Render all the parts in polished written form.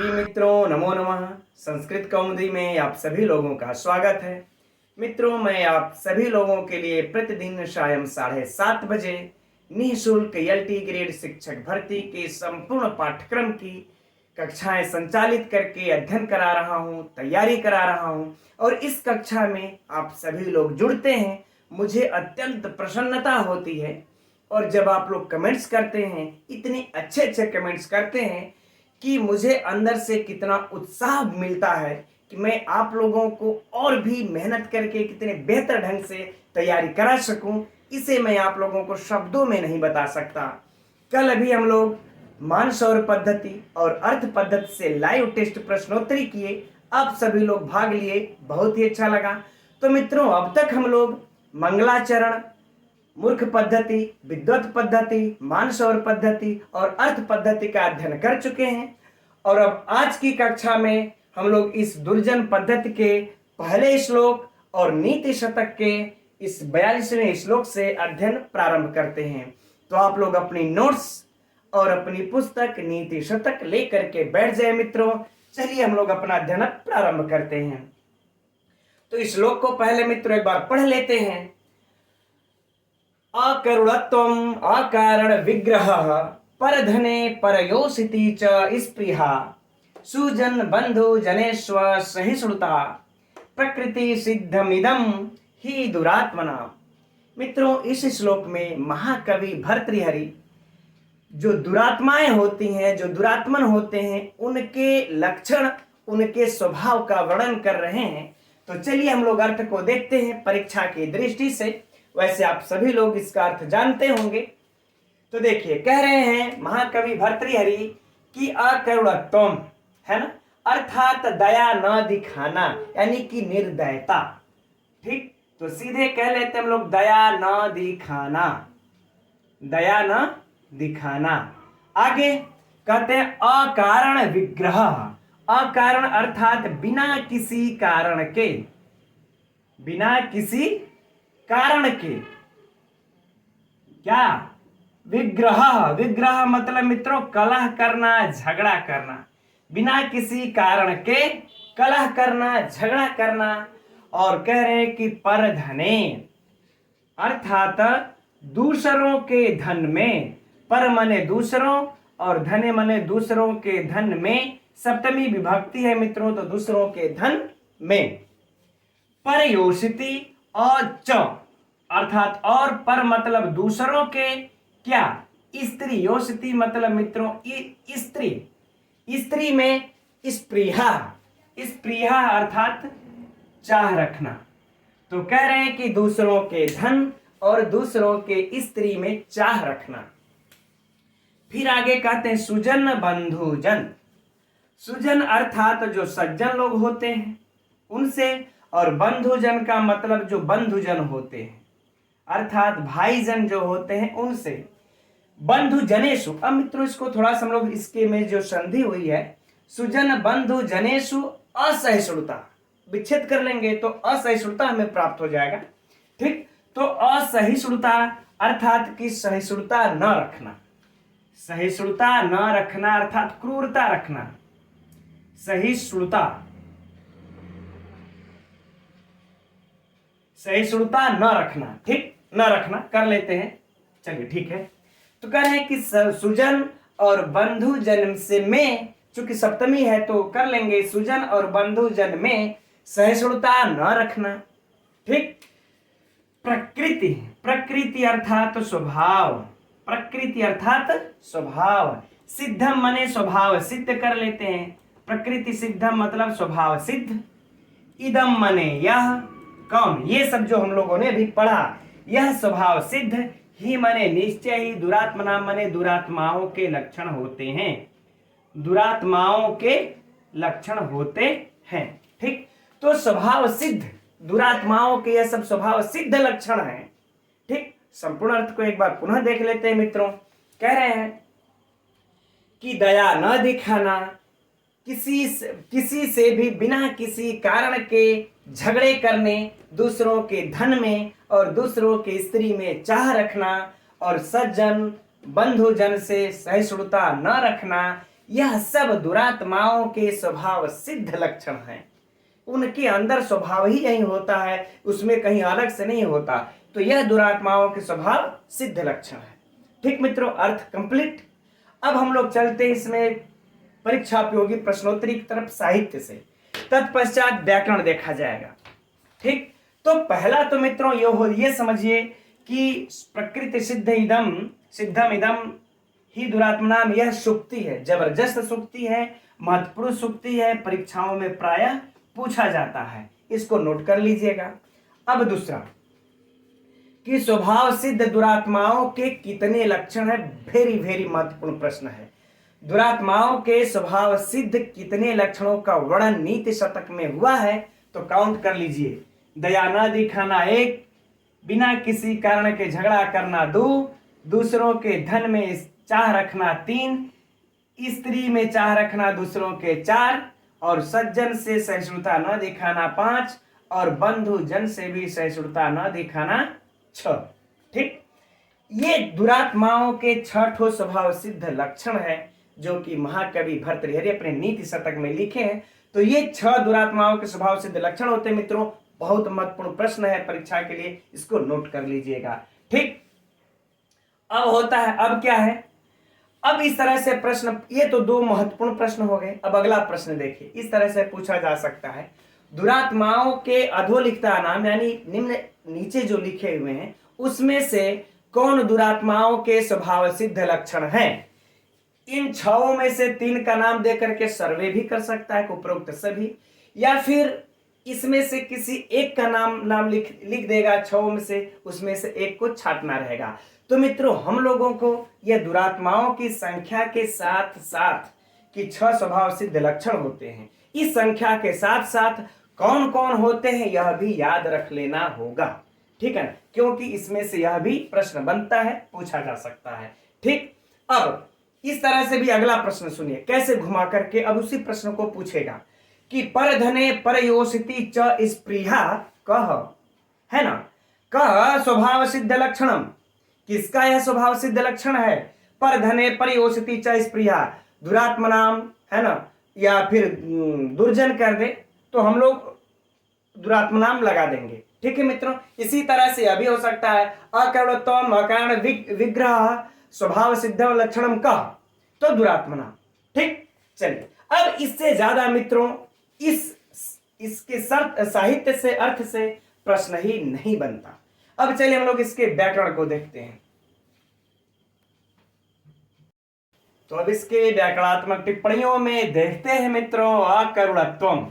सभी मित्रों नमो नमः। संस्कृत कौमुदी में आप सभी लोगों का स्वागत है। मित्रों, मैं आप सभी लोगों के लिए प्रतिदिन शाम 7:30 बजे निःशुल्क एलटी ग्रेड शिक्षक भर्ती के संपूर्ण पाठ्यक्रम की कक्षाएं संचालित करके अध्ययन करा रहा हूं, तैयारी करा रहा हूं। और इस कक्षा में आप सभी लोग जुड़ते हैं, मुझे अत्यंत प्रसन्नता होती है। और जब आप लोग कमेंट्स करते हैं, इतने अच्छे अच्छे कमेंट्स करते हैं कि मुझे अंदर से कितना उत्साह मिलता है कि मैं आप लोगों को और भी मेहनत करके कितने बेहतर ढंग से तैयारी करा सकूं, इसे मैं आप लोगों को शब्दों में नहीं बता सकता। कल अभी हम लोग मानसौर पद्धति और अर्थ पद्धति से लाइव टेस्ट प्रश्नोत्तरी किए। आप सभी लोग भाग लिए, बहुत ही अच्छा लगा। तो मित्रों, अब तक हम लोग मंगलाचरण, मूर्ख पद्धति, विद्वत पद्धति, मानसौर पद्धति और अर्थ पद्धति का अध्ययन कर चुके हैं। और अब आज की कक्षा में हम लोग इस दुर्जन पद्धति के पहले श्लोक और नीति शतक के इस 42वें श्लोक से अध्ययन प्रारंभ करते हैं। तो आप लोग अपनी नोट्स और अपनी पुस्तक नीति शतक लेकर के बैठ जाए मित्रों। चलिए हम लोग अपना अध्ययन प्रारंभ करते हैं। तो इस श्लोक को पहले मित्रों एक बार पढ़ लेते हैं। अकरुणत्वम् अकारण विग्रहः परधने परयोषिति च स्पृहा सुजन बंधु जनेष्व सहिष्णुता प्रकृति सिद्धमिदं ही दुरात्मना। मित्रों, इस श्लोक में महाकवि भर्तृहरि जो दुरात्माएं होती हैं, जो दुरात्मन होते हैं, उनके लक्षण, उनके स्वभाव का वर्णन कर रहे हैं। तो चलिए हम लोग अर्थ को देखते हैं परीक्षा की दृष्टि से। वैसे आप सभी लोग इसका अर्थ जानते होंगे। तो देखिए, कह रहे हैं महाकवि भर्तृहरि कि अकरुणत्वम्, है ना, अर्थात दया न दिखाना, यानी कि निर्दयता। ठीक, तो सीधे कह लेते हम लोग दया न दिखाना, दया न दिखाना। आगे कहते हैं अकारण विग्रह। अकारण अर्थात बिना किसी कारण के, बिना किसी कारण के क्या, विग्रह। विग्रह मतलब मित्रों कलह करना, झगड़ा करना, बिना किसी कारण के कलह करना, झगड़ा करना। और कह रहे हैं कि परधने अर्थात दूसरों के धन में, पर मने दूसरों और धने मने दूसरों के धन में सप्तमी विभक्ति है मित्रों, तो दूसरों के धन में। परयोषिति और च अर्थात और, पर मतलब दूसरों के क्या, स्त्री, योषिति मतलब मित्रों स्त्री, स्त्री में स्पृहा, स्पृहा अर्थात चाह रखना। तो कह रहे हैं कि दूसरों के धन और दूसरों के स्त्री में चाह रखना। फिर आगे कहते हैं सुजन बंधुजन। सुजन अर्थात जो सज्जन लोग होते हैं उनसे, और बंधुजन का मतलब जो बंधुजन होते हैं अर्थात भाईजन जो होते हैं उनसे। बंधु जनेशु, अब मित्रों इसको थोड़ा सा हम लोग इसके में जो संधि हुई है, सुजन बंधु जनेशु असहिष्णुता, विच्छेद कर लेंगे तो असहिष्णुता हमें प्राप्त हो जाएगा। ठीक, तो असहिष्णुता अर्थात कि सहिष्णुता न रखना, सहिष्णुता न रखना अर्थात क्रूरता रखना, सहिष्णुता, सहिष्णुता न रखना। ठीक, न रखना कर लेते हैं, चलिए ठीक है। तो कह रहे हैं कि सुजन और बंधु जन से में, चूंकि सप्तमी है तो कर लेंगे सुजन और बंधु जन में सहिष्णुता न रखना। ठीक, प्रकृति, प्रकृति अर्थात स्वभाव, प्रकृति अर्थात स्वभाव, सिद्धम मने स्वभाव सिद्ध कर लेते हैं। प्रकृति सिद्धम मतलब स्वभाव सिद्ध, इदम मने यह, कौन, ये सब जो हम लोगों ने अभी पढ़ा, यह स्वभाव सिद्ध, ही मने निश्चय ही, दुरात्मना मने दुरात्माओं के लक्षण होते हैं, दुरात्माओं के लक्षण होते हैं। ठीक, तो स्वभाव सिद्ध, दुरात्माओं के यह सब स्वभाव सिद्ध लक्षण हैं। ठीक, संपूर्ण अर्थ को एक बार पुनः देख लेते हैं मित्रों। कह रहे हैं कि दया न दिखाना, किसी से भी बिना किसी कारण के झगड़े करने, दूसरों के धन में और दूसरों के स्त्री में चाह रखना, और सज्जन बंधुजन से सहिष्णुता न रखना, यह सब दुरात्माओं के स्वभाव सिद्ध लक्षण हैं। उनके अंदर स्वभाव ही यही होता है, उसमें कहीं अलग से नहीं होता। तो यह दुरात्माओं के स्वभाव सिद्ध लक्षण है। ठीक मित्रों, अर्थ कंप्लीट। अब हम लोग चलते हैं इसमें परीक्षा उपयोगी प्रश्नोत्तरी की तरफ साहित्य से, तत्पश्चात व्याकरण देखा जाएगा। ठीक, तो पहला तो मित्रों ये समझिए कि प्रकृति सिद्धम इदम ही दुरात्मनाम, यह सुक्ति है, जबरदस्त सुक्ति है, महत्वपूर्ण सुक्ति है, परीक्षाओं में प्रायः पूछा जाता है, इसको नोट कर लीजिएगा। अब दूसरा कि स्वभाव सिद्ध दुरात्माओं के कितने लक्षण है, वेरी वेरी महत्वपूर्ण प्रश्न है। दुरात्माओं के स्वभाव सिद्ध कितने लक्षणों का वर्णन नीति शतक में हुआ है, तो काउंट कर लीजिए। दया न दिखाना 1, बिना किसी कारण के झगड़ा करना 2, दूसरों के धन में चाह रखना 3, स्त्री में चाह रखना दूसरों के 4, और सज्जन से सहिष्णुता न दिखाना 5, और बंधु जन से भी सहिष्णुता न दिखाना 6। ठीक, ये दुरात्माओं के 6 स्वभाव सिद्ध लक्षण है जो कि महाकवि भर्तृहरि अपने नीति शतक में लिखे हैं। तो ये 6 दुरात्माओं के स्वभाव सिद्ध लक्षण होते हैं मित्रों। बहुत महत्वपूर्ण प्रश्न है परीक्षा के लिए, इसको नोट कर लीजिएगा। ठीक, अब होता है, अब क्या है, अब इस तरह से प्रश्न, ये तो 2 महत्वपूर्ण प्रश्न हो गए। अब अगला प्रश्न देखिए, इस तरह से पूछा जा सकता है, दुरात्माओं के अधोलिखिता नाम, यानी निम्न नीचे जो लिखे हुए हैं उसमें से कौन दुरात्माओं के स्वभाव सिद्ध लक्षण हैं। इन 6 में से 3 का नाम देकर के सर्वे भी कर सकता है उपरोक्त सभी, या फिर इसमें से किसी एक का नाम लिख देगा 6 में से, उसमें से एक को छांटना रहेगा। तो मित्रों, हम लोगों को यह दुरात्माओं की संख्या के साथ साथ कि 6 स्वभाव सिद्ध लक्षण होते हैं, इस संख्या के साथ साथ कौन कौन होते हैं यह भी याद रख लेना होगा। ठीक है ना, क्योंकि इसमें से यह भी प्रश्न बनता है, पूछा जा सकता है। ठीक, अब इस तरह से भी अगला प्रश्न सुनिए, कैसे घुमा करके अब उसी प्रश्न को पूछेगा कि परधने परयोषिति च स्पृहा कह, है ना, कह स्वभाव सिद्ध लक्षणम, किसका यह स्वभाव सिद्ध लक्षण है। परधने परयोषिति च स्पृहा, दुरात्मनाम, है ना, या फिर दुर्जन कर दे तो हम लोग दुरात्मनाम लगा देंगे। ठीक है मित्रों, इसी तरह से अभी हो सकता है अकरणत्वम अकारण विग्रह स्वभाव सिद्ध लक्षणम कह, तो दुरात्मनाम। ठीक, चलिए, अब इससे ज्यादा मित्रों इसके साहित्य से अर्थ से प्रश्न ही नहीं बनता। अब चलिए हम लोग इसके व्याकरण को देखते हैं। तो अब इसके व्याकरणात्मक टिप्पणियों में देखते हैं मित्रों, अकरुणत्वम,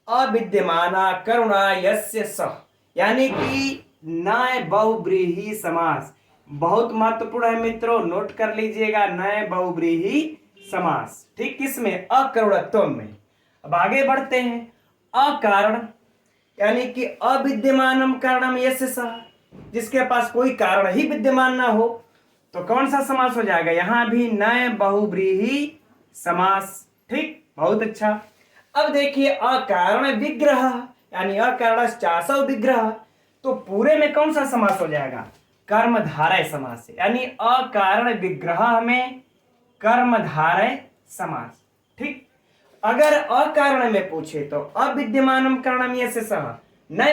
अविद्यमाना करुणा यस्य सह, यानी कि नय बहुव्रीहि समास। बहुत महत्वपूर्ण है मित्रों, नोट कर लीजिएगा, नय बहुव्रीहि समास। ठीक, किसमें, अकरुणत्वम में। अब आगे बढ़ते हैं, अकारण, यानी कि अविद्यमानम कारणम यस्य सह, जिसके पास कोई कारण ही विद्यमान ना हो, तो कौन सा समास हो जाएगा, यहां भी नय बहुव्रीहि समास। ठीक, बहुत अच्छा। अब देखिए अकारण विग्रह, यानी अकारण चासव विग्रह, तो पूरे में कौन सा समास हो जाएगा, कर्मधारय समास, यानी अकारण विग्रह में कर्मधारय समास। ठीक, अगर अकारण में पूछे तो अविद्यमानम कारणम यस्य सह, नय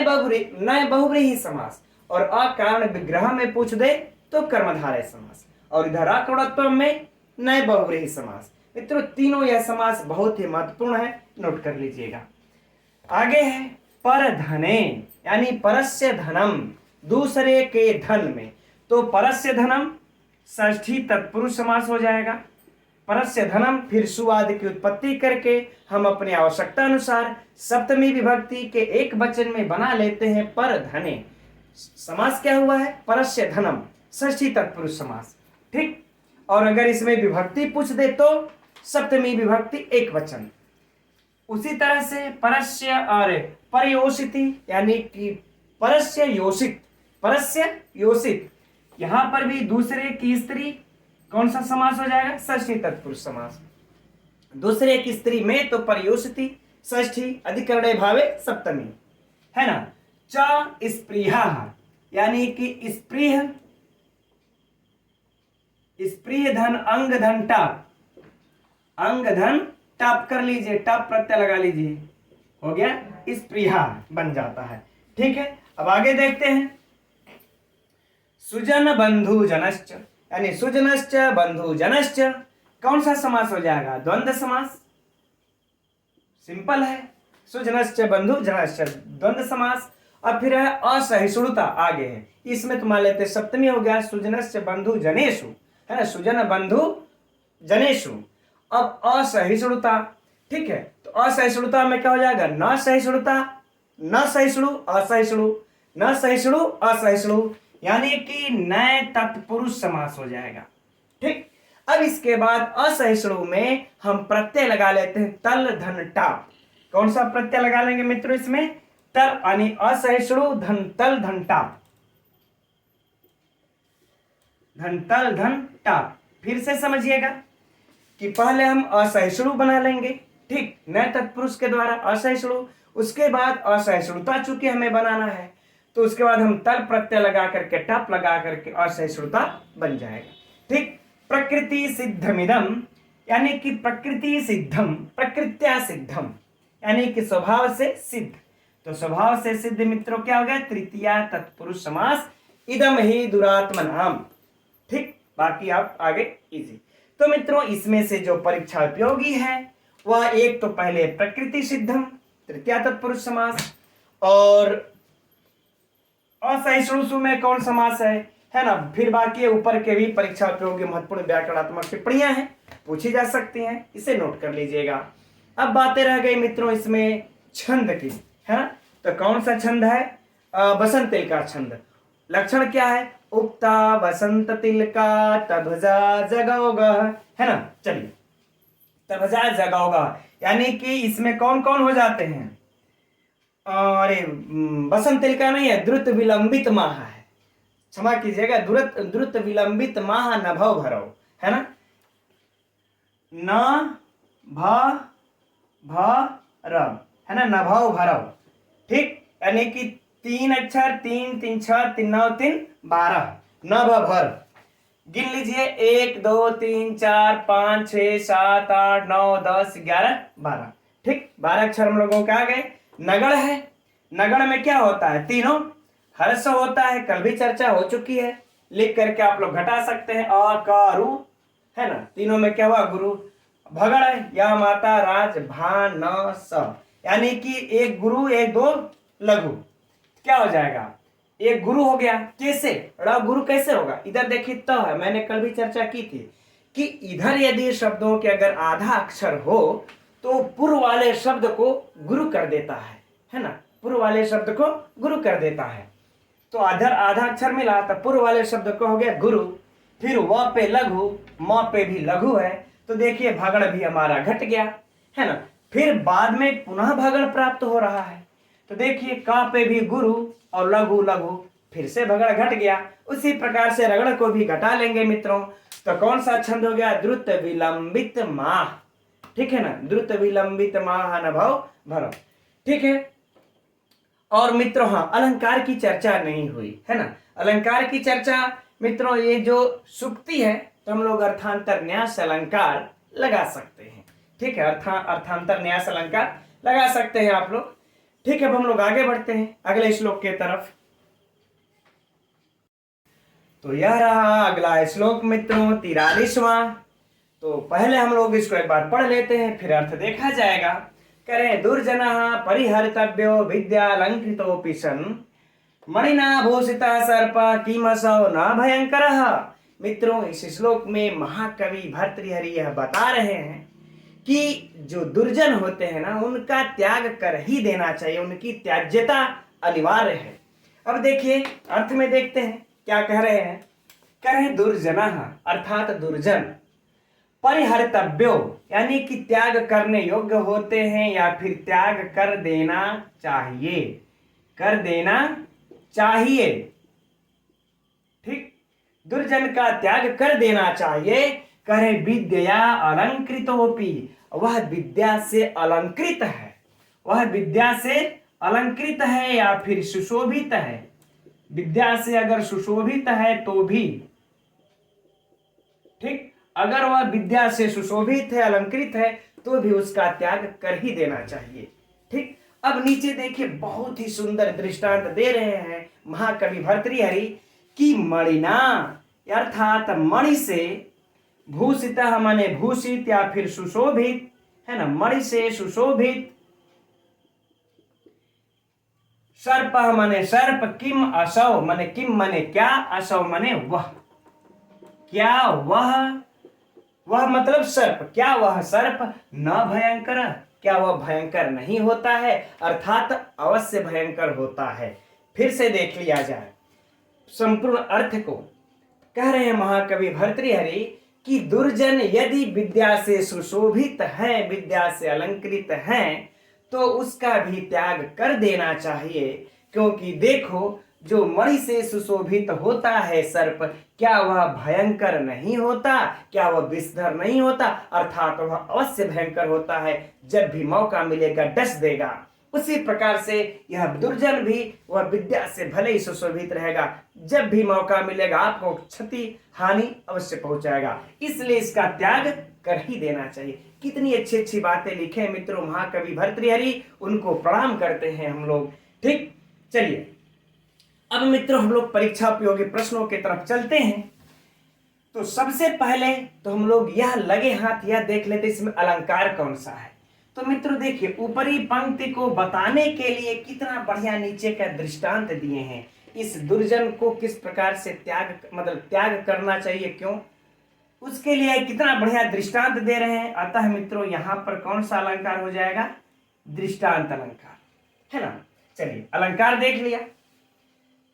बहुव्रीहि समास, और अकारण विग्रह में पूछ दे तो कर्मधारय समास, और इधर अकरुणत्व में नय बहुव्रीहि समास। मित्रों, तीनों यह समास बहुत ही महत्वपूर्ण है, नोट कर लीजिएगा। आगे है परधने, यानी परस्य धनम, दूसरे के धन में, तो परस्य धनम षष्ठी तत्पुरुष समास हो जाएगा। परस्य धनम, फिर सुआदि की उत्पत्ति करके हम अपनी आवश्यकता अनुसार सप्तमी विभक्ति के एक वचन में बना लेते हैं परधने। समास क्या हुआ है, परस्य धनम, षष्ठी तत्पुरुष समास। ठीक, और अगर इसमें विभक्ति पूछ दे तो सप्तमी विभक्ति एक वचन। उसी तरह से परस्य और परयोषिति, यानी कि परस्य योषित, परस्य योषित, यहां पर भी दूसरे की स्त्री, कौन सा समास हो जाएगा, षष्ठी तत्पुरुष समास। दूसरे की स्त्री में तो परयोषिति, षष्ठी, अधिकरणे भावे सप्तमी, है ना। च स्पृहा, यानी कि स्पृह धन अंग घंटा, अंग धन टाप कर लीजिए, टाप प्रत्यय लगा लीजिए, हो गया स्पृहा बन जाता है। ठीक है, अब आगे देखते हैं। सुजन बंधु जनश्च, यानी सुजनश्च बंधु जनश्च कौन सा समास हो जाएगा? द्वंद्व समास। सिंपल है, सुजनश्च बंधु जनश्च द्वंद्व समास। अब फिर है असहिष्णुता, आगे है, इसमें तो मान लेते सप्तमी हो गया, सुजनश्च बंधु जनेषु, है ना, सुजन बंधु जनेषु। अब असहिष्णुता, ठीक है, तो असहिष्णुता में क्या हो जाएगा? न सहिष्णुता, न सहिष्णु, असहिष्णु, न सहिष्णु, असहिष्णु, यानी कि नए तत्पुरुष समास हो जाएगा। ठीक, अब इसके बाद असहिष्णु में हम प्रत्यय लगा लेते हैं तल धन टाप। कौन सा प्रत्यय लगा लेंगे मित्रों इसमें? तल, यानी असहिष्णु धन तल धन टाप, धन तल धन टाप। फिर से समझिएगा कि पहले हम असहिष्णु बना लेंगे, ठीक, नए तत्पुरुष के द्वारा असहिष्णु, उसके बाद असहिष्णुता चूंकि हमें बनाना है तो उसके बाद हम तल प्रत्यय लगा करके टप लगा करके असहिष्णुता बन जाएगा। ठीक, प्रकृति सिद्धमिदम, यानी कि प्रकृति सिद्धम, प्रकृत्या सिद्धम, यानी कि स्वभाव से सिद्ध। तो स्वभाव से सिद्ध मित्रों क्या हो गया? तृतीया तत्पुरुष समास, इदम ही दुरात्मनाम। ठीक, बाकी आप आगे इजी। तो मित्रों इसमें से जो परीक्षा उपयोगी है वह एक तो पहले प्रकृति सिद्धम तृतीया तत्पुरुष समास, और असहिष्णु में कौन समास है ना। फिर बाकी ऊपर के भी परीक्षा उपयोगी महत्वपूर्ण व्याकरणात्मक टिप्पणियां हैं, पूछी जा सकती हैं, इसे नोट कर लीजिएगा। अब बातें रह गई मित्रों इसमें छंद की, है ना। तो कौन सा छंद है? बसंत तिल का छंद। लक्षण क्या है? उक्ता बसंत तिल का तभजा जगोगा, है ना। चलिए, तभजा जगोगा, यानी कि इसमें कौन कौन हो जाते हैं? अरे बसंत तिल का नहीं है, द्रुत विलंबित माह है, क्षमा कीजिएगा, द्रुत विलंबित माह नभव भरव, है ना। न भरव, है ना, नभव भरव। ठीक, यानी कि 3 अक्षर, 3 3 6 3 9 3 12, नभ भर। गिन लीजिए, 1 2 3 4 5 6 7 8 9 10 11 12। ठीक, 12 अक्षर हम लोगों के आ गए। नगण है, नगण में क्या होता है? तीनों हर्ष होता है, कल भी चर्चा हो चुकी है, लिख करके आप लोग घटा सकते हैं। अ क रु, है ना, तीनों में क्या हुआ? गुरु। भगड़ है, या माता राज भा न स, यानी कि एक गुरु एक दो लघु, क्या हो जाएगा? एक गुरु हो गया। कैसे? ड़ गुरु कैसे होगा? इधर देखिए, त है, मैंने कल भी चर्चा की थी कि इधर यदि शब्दों के अगर आधा अक्षर हो तो पूर्व वाले शब्द को गुरु कर देता है ना, पूर्व वाले शब्द को गुरु कर देता है। तो आधा अक्षर मिला तो पूर्व वाले शब्द को हो गया गुरु। फिर व पे लघु, म पे भी लघु है, तो देखिए भगड़ भी हमारा घट गया, है ना। फिर बाद में पुनः भगड़ प्राप्त हो रहा है, तो देखिए का पे भी गुरु और लघु लघु, फिर से भगड़ घट गया। उसी प्रकार से रगड़ को भी घटा लेंगे मित्रों। तो कौन सा छंद हो गया? द्रुत विलंबित माह, ठीक है ना, द्रुत विलंबित माह नभव भरव। ठीक है, और मित्रों हाँ, अलंकार की चर्चा नहीं हुई, है ना। अलंकार की चर्चा मित्रों, ये जो सुक्ति है तो हम लोग अर्थांतर न्यास अलंकार लगा सकते हैं। ठीक है, अर्थांतर न्यास अलंकार लगा सकते हैं आप लोग। ठीक है, अब हम लोग आगे बढ़ते हैं अगले श्लोक के तरफ। तो यह रहा अगला श्लोक मित्रों, 43वां। तो पहले हम लोग इसको एक बार पढ़ लेते हैं, फिर अर्थ देखा जाएगा। करें, दुर्जनः परिहर्तव्यो विद्यालंकृतोऽपि सन् मणिना भूषिता सर्प किमसौ न भयंकरः। मित्रों इस श्लोक में महाकवि भर्तृहरि यह बता रहे हैं कि जो दुर्जन होते हैं ना, उनका त्याग कर ही देना चाहिए, उनकी त्याज्यता अनिवार्य है। अब देखिए अर्थ में देखते हैं क्या कह रहे हैं। कह रहे हैं दुर्जनः अर्थात दुर्जन, परिहर्तव्यो यानी कि त्याग करने योग्य होते हैं या फिर त्याग कर देना चाहिए, कर देना चाहिए। ठीक, दुर्जन का त्याग कर देना चाहिए। करे विद्या अलंकृतोपि, वह विद्या से अलंकृत है, वह विद्या से अलंकृत है या फिर सुशोभित है। विद्या से अगर सुशोभित है तो भी, ठीक, अगर वह विद्या से सुशोभित है, अलंकृत है, तो भी उसका त्याग कर ही देना चाहिए। ठीक। अब नीचे देखिए, बहुत ही सुंदर दृष्टांत दे रहे हैं महाकवि भर्तृहरि कि मणिना, अर्थात मणि से, भूषित माने भूषित या फिर सुशोभित, है ना, मणि से सुशोभित, सर्प माने सर्प, किम असौ माने किम माने क्या, असौ माने वह, क्या वह मतलब सर्प, क्या वह सर्प न भयंकर, क्या वह भयंकर नहीं होता है, अर्थात अवश्य भयंकर होता है। फिर से देख लिया जाए संपूर्ण अर्थ को। कह रहे हैं महाकवि भर्तृहरि कि दुर्जन यदि विद्या से सुशोभित है, विद्या से अलंकृत है, तो उसका भी त्याग कर देना चाहिए। क्योंकि देखो, जो मणि से सुशोभित होता है सर्प, क्या वह भयंकर नहीं होता, क्या वह विषधर नहीं होता, अर्थात वह अवश्य भयंकर होता है, जब भी मौका मिलेगा डस देगा। उसी प्रकार से यह दुर्जन भी वह विद्या से भले ही सुशोभित रहेगा, जब भी मौका मिलेगा आपको क्षति हानि अवश्य पहुंचाएगा, इसलिए इसका त्याग कर ही देना चाहिए। कितनी अच्छी अच्छी बातें लिखे मित्रों महाकवि भर्तृहरि, उनको प्रणाम करते हैं हम लोग। ठीक, चलिए अब मित्रों हम लोग परीक्षा उपयोगी प्रश्नों की तरफ चलते हैं। तो सबसे पहले तो हम लोग यह लगे हाथ यह देख लेते इसमें अलंकार कौन सा है। तो मित्रों देखिए, ऊपरी पंक्ति को बताने के लिए कितना बढ़िया नीचे का दृष्टांत दिए हैं। इस दुर्जन को किस प्रकार से त्याग करना चाहिए, क्यों, उसके लिए कितना बढ़िया दृष्टांत दे रहे हैं। अतः मित्रों यहाँ पर कौन सा अलंकार हो जाएगा, दृष्टांत अलंकार, है ना। चलिए अलंकार देख लिया,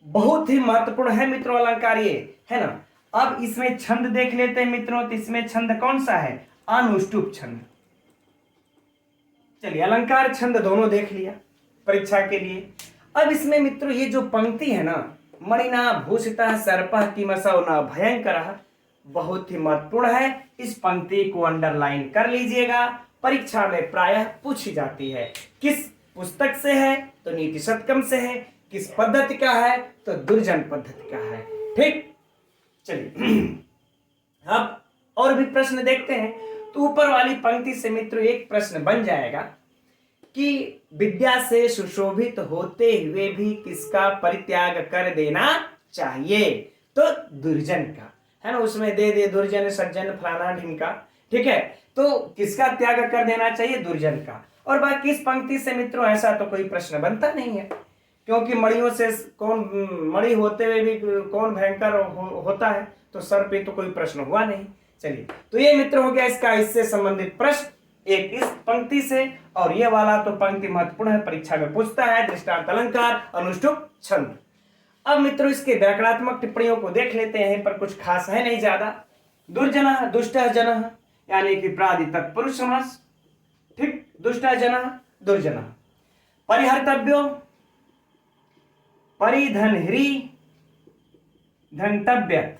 बहुत ही महत्वपूर्ण है मित्रों अलंकार ये, है ना। अब इसमें छंद देख लेते हैं मित्रों। तो इसमें छंद कौन सा है, अनुष्टुप छंद। चलिए अलंकार छंद दोनों देख लिया परीक्षा के लिए। अब इसमें मित्रों ये जो पंक्ति है ना, मणिना भूषितः सर्पः किमसौ न भयंकरः, बहुत ही महत्वपूर्ण है। इस पंक्ति को अंडरलाइन कर लीजिएगा, परीक्षा में प्रायः पूछी जाती है। किस पुस्तक से है, तो नीति शतकम से है। किस पद्धति का है, तो दुर्जन पद्धति का है। ठीक, चलिए अब और भी प्रश्न देखते हैं। तो ऊपर वाली पंक्ति से मित्रों एक प्रश्न बन जाएगा कि विद्या से सुशोभित होते हुए भी किसका परित्याग कर देना चाहिए, तो दुर्जन का, है ना। उसमें दे दुर्जन सज्जन फलाना ढिमका, ठीक है। तो किसका त्याग कर देना चाहिए, दुर्जन का। और बाकी इस पंक्ति से मित्रों ऐसा तो कोई प्रश्न बनता नहीं है, क्योंकि मणियों से मणि होते हुए भी कौन भयंकर होता है, तो सर पे तो कोई प्रश्न हुआ नहीं। चलिए, तो ये मित्र हो गया इसका इससे संबंधित प्रश्न, एक इस पंक्ति से, और ये वाला तो पंक्ति महत्वपूर्ण है, परीक्षा में पूछता है, दृष्टांत अलंकार, अनुष्टुप छंद। अब मित्रों इसके व्याकरणात्मक टिप्पणियों को देख लेते हैं, पर कुछ खास है नहीं ज्यादा। दुर्जनः दुष्टः जनः, यानी कि प्रादि तत्पुरुष समास। ठीक, दुष्टः जनः दुर्जनः। परिहर्तव्यो, परिधनह्री, धनतव्यत्,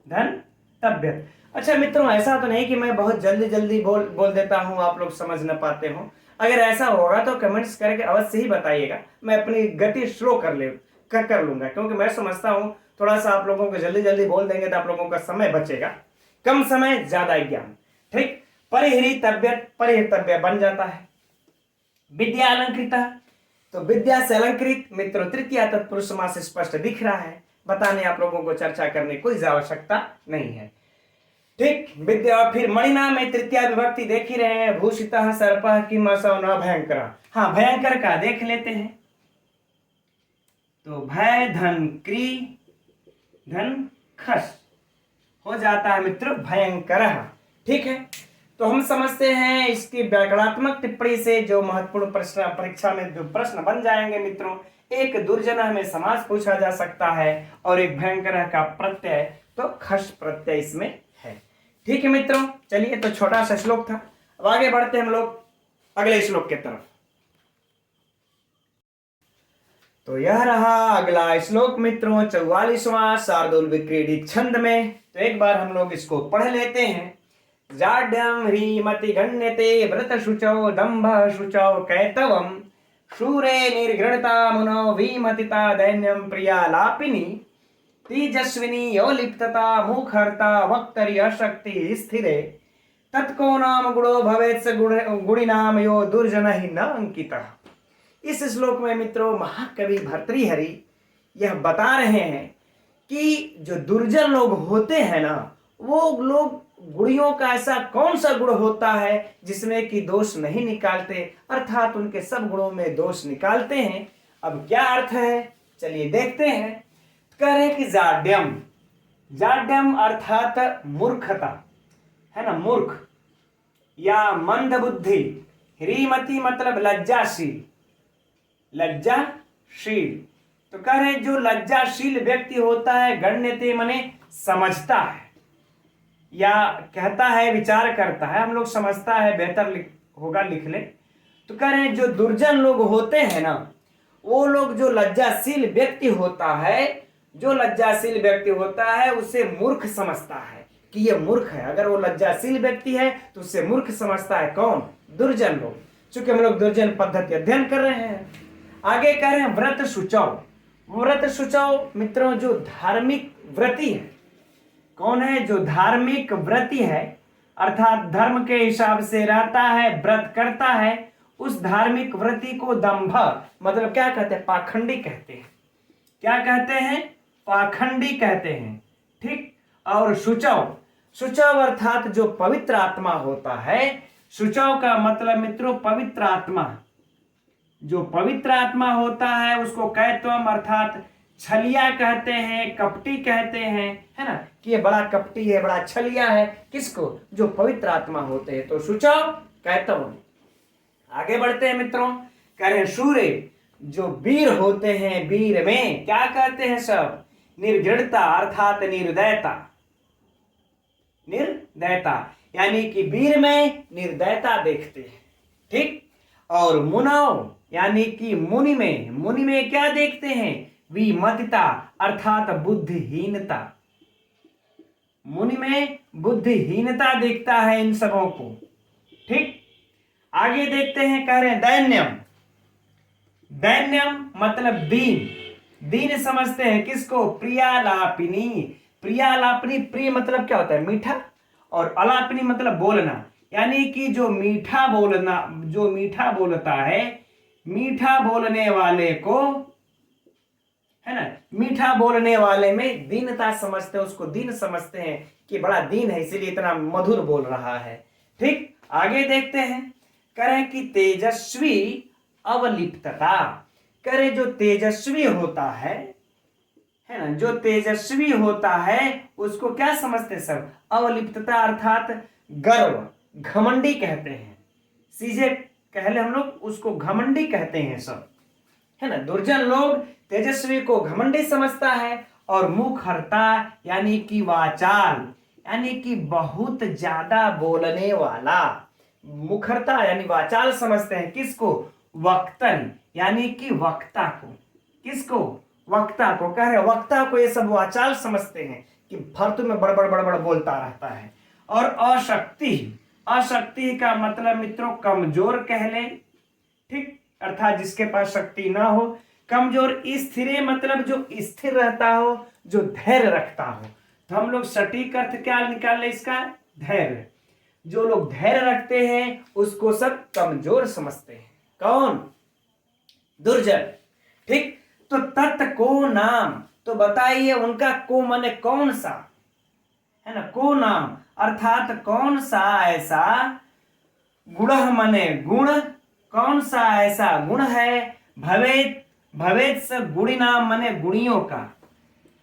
धनतव्यत्। अच्छा मित्रों, ऐसा तो नहीं कि मैं बहुत जल्दी बोल देता हूं, आप लोग समझ न पाते हो। अगर ऐसा होगा तो कमेंट्स करके अवश्य ही बताइएगा, मैं अपनी गति स्लो कर लूंगा, क्योंकि मैं समझता हूं थोड़ा सा आप लोगों को जल्दी बोल देंगे तो आप लोगों का समय बचेगा, कम समय ज्यादा ज्ञान। ठीक, परिहृतव्य बन जाता है। विद्या अलंकृता, तो विद्या से अलंकृत मित्रों तृतीया तत्पुरुष समास स्पष्ट दिख रहा है, बताने आप लोगों को चर्चा करने कोई आवश्यकता नहीं है। ठीक, विद्या। फिर मणिना में तृतीया विभक्ति देख ही रहे हैं, भूषितः सर्पः किमसौ न भयंकरः। हाँ, भयंकर का देख लेते हैं। तो भय धन क्री धन खस हो जाता है मित्रों भयंकरः। ठीक है, तो हम समझते हैं इसकी व्याकरणात्मक टिप्पणी से जो महत्वपूर्ण प्रश्न परीक्षा में जो प्रश्न बन जाएंगे मित्रों, एक दुर्जनः में समास पूछा जा सकता है, और एक भयंकरः का प्रत्यय, तो खस प्रत्यय इसमें है। ठीक है मित्रों, चलिए तो छोटा सा श्लोक था, अब आगे बढ़ते हैं हम लोग अगले श्लोक की तरफ। तो यह रहा अगला श्लोक मित्रों, 44वां शार्दूल विक्रीडित छंद में। तो एक बार हम लोग इसको पढ़ लेते हैं। जाड्यम ह्रीमति गण्यते व्रत शुचौ दंभ शुचौ कैतवम शूरे निर्घृणता मुनो विमतिता दैन्यम प्रिया लापिनी तेजस्विनी अलिप्तता मुखर्ता वक्तरि अशक्ति स्थिरे तत्को नाम गुणो भवेत् स गुणी नाम यो दुर्जन ही न अंकितः। इस श्लोक में मित्रों महाकवि भर्तृहरि यह बता रहे हैं कि जो दुर्जन लोग होते हैं ना, वो लोग गुणियों का ऐसा कौन सा गुण होता है जिसमें कि दोष नहीं निकालते, अर्थात उनके सब गुणों में दोष निकालते हैं। अब क्या अर्थ है, चलिए देखते हैं। कह रहे कि जाड्यम, जाड्यम अर्थात मूर्खता है ना, मूर्ख या मंद बुद्धि। ह्रीमती मतलब लज्जाशील, लज्जाशील। तो कह रहे जो लज्जाशील व्यक्ति होता है, गण्यते मने समझता है या कहता है, विचार करता है, हम लोग समझता है बेहतर होगा लिख ले। तो कह रहे जो दुर्जन लोग होते हैं ना, वो लोग जो लज्जाशील व्यक्ति होता है, जो लज्जाशील व्यक्ति होता है उसे मूर्ख समझता है कि ये मूर्ख है। अगर वो लज्जाशील व्यक्ति है तो उसे मूर्ख समझता है कौन, दुर्जन लोग। चूंकि हम लोग दुर्जन पद्धति अध्ययन कर रहे हैं। आगे कह रहे हैं व्रत शुचौ। व्रत शुचौ मित्रों जो धार्मिक व्रती है, कौन है, जो धार्मिक व्रती है, अर्थात धर्म के हिसाब से रहता है, व्रत करता है, उस धार्मिक व्रती को दंभ मतलब क्या कहते हैं, पाखंडी कहते हैं। क्या कहते हैं, पाखंडी कहते हैं। ठीक। और शुचौ, शुचौ अर्थात जो पवित्र आत्मा होता है। शुचौ का मतलब मित्रों पवित्र आत्मा। जो पवित्र आत्मा होता है उसको कैत्वम अर्थात छलिया कहते हैं, कपटी कहते हैं, है ना, कि ये बड़ा कपटी है, बड़ा छलिया है। किसको, जो पवित्र आत्मा होते हैं। तो शुचौ कैत्वम। आगे बढ़ते हैं मित्रों। कह रहे हैं शूरे, जो वीर होते हैं, वीर में क्या कहते हैं सब, निर्घृणता अर्थात निर्दयता। निर्दयता यानी कि वीर में निर्दयता देखते हैं। ठीक। और मुनौ यानी कि मुनि में, मुनि में क्या देखते हैं, विमतिता अर्थात बुद्धिहीनता। मुनि में बुद्धिहीनता देखता है इन सबों को। ठीक। आगे देखते हैं। कह रहे हैं दैन्यम, दैन्यम मतलब दीन, दीन समझते हैं किसको, प्रियालापिनी। प्रियालापिनी, प्रिय मतलब क्या होता है, मीठा, और अलापिनी मतलब बोलना, यानी कि जो मीठा बोलना, जो मीठा बोलता है, मीठा बोलने वाले को, है ना, मीठा बोलने वाले में दीनता समझते हैं, उसको दीन समझते हैं कि बड़ा दीन है इसीलिए इतना मधुर बोल रहा है। ठीक। आगे देखते हैं। करें कि तेजस्वी अवलिप्तता। करे जो तेजस्वी होता है ना, जो तेजस्वी होता है उसको क्या समझते हैं सब, अवलिप्तता अर्थात गर्व, घमंडी कहते हैं। सीधे कहले हम लोग उसको घमंडी कहते हैं सब, है ना। दुर्जन लोग तेजस्वी को घमंडी समझता है। और मुखरता यानी कि वाचाल, यानी कि बहुत ज्यादा बोलने वाला, मुखरता यानी वाचाल समझते हैं किसको, वक्तन यानी कि वक्ता को। किसको, वक्ता को। कह रहे वक्ता को ये सब वाचाल समझते हैं कि फालतू में बड़बड़ बड़बड़ बोलता रहता है। और अशक्ति, अशक्ति का मतलब मित्रों कमजोर कह लें। ठीक। अर्थात जिसके पास शक्ति ना हो। कमजोर, स्थिर मतलब जो स्थिर रहता हो, जो धैर्य रखता हो। तो हम लोग सटीक अर्थ क्या निकाल ले इसका, धैर्य। जो लोग धैर्य रखते हैं उसको सब कमजोर समझते हैं। कौन, दुर्जन। ठीक। तो तत् को नाम, तो बताइए उनका को माने कौन सा, है ना, को नाम अर्थात कौन सा ऐसा, गुण माने गुण, कौन सा ऐसा गुण है, भवेत, भवेत स गुणी नाम माने गुणियों का।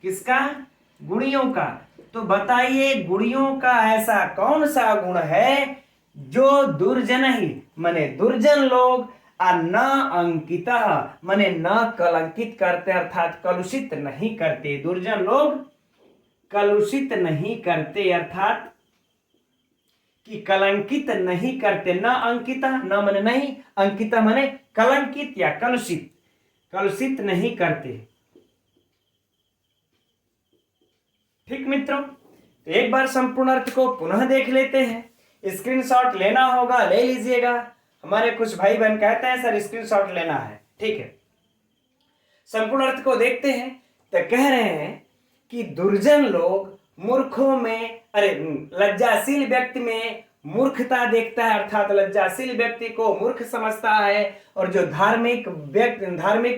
किसका, गुणियों का। तो बताइए गुणियों का ऐसा कौन सा गुण है जो दुर्जन ही माने दुर्जन लोग, न अंकित माने न कलंकित करते, अर्थात कलुषित नहीं करते। दुर्जन लोग कलुषित नहीं करते, अर्थात कि कलंकित नहीं करते। न अंकित, न माने नहीं, अंकित माने कलंकित या कलुषित, कलुषित नहीं करते। ठीक मित्रों, तो एक बार संपूर्ण अर्थ को पुनः देख लेते हैं। स्क्रीनशॉट लेना होगा, ले लीजिएगा। हमारे कुछ भाई बहन कहते हैं सर स्क्रीनशॉट लेना है, ठीक है। संपूर्ण अर्थ को देखते हैं। तो कह रहे हैं कि दुर्जन लोग मूर्खों में लज्जाशील व्यक्ति में मूर्खता देखता है, अर्थात लज्जाशील व्यक्ति को मूर्ख समझता है, और जो धार्मिक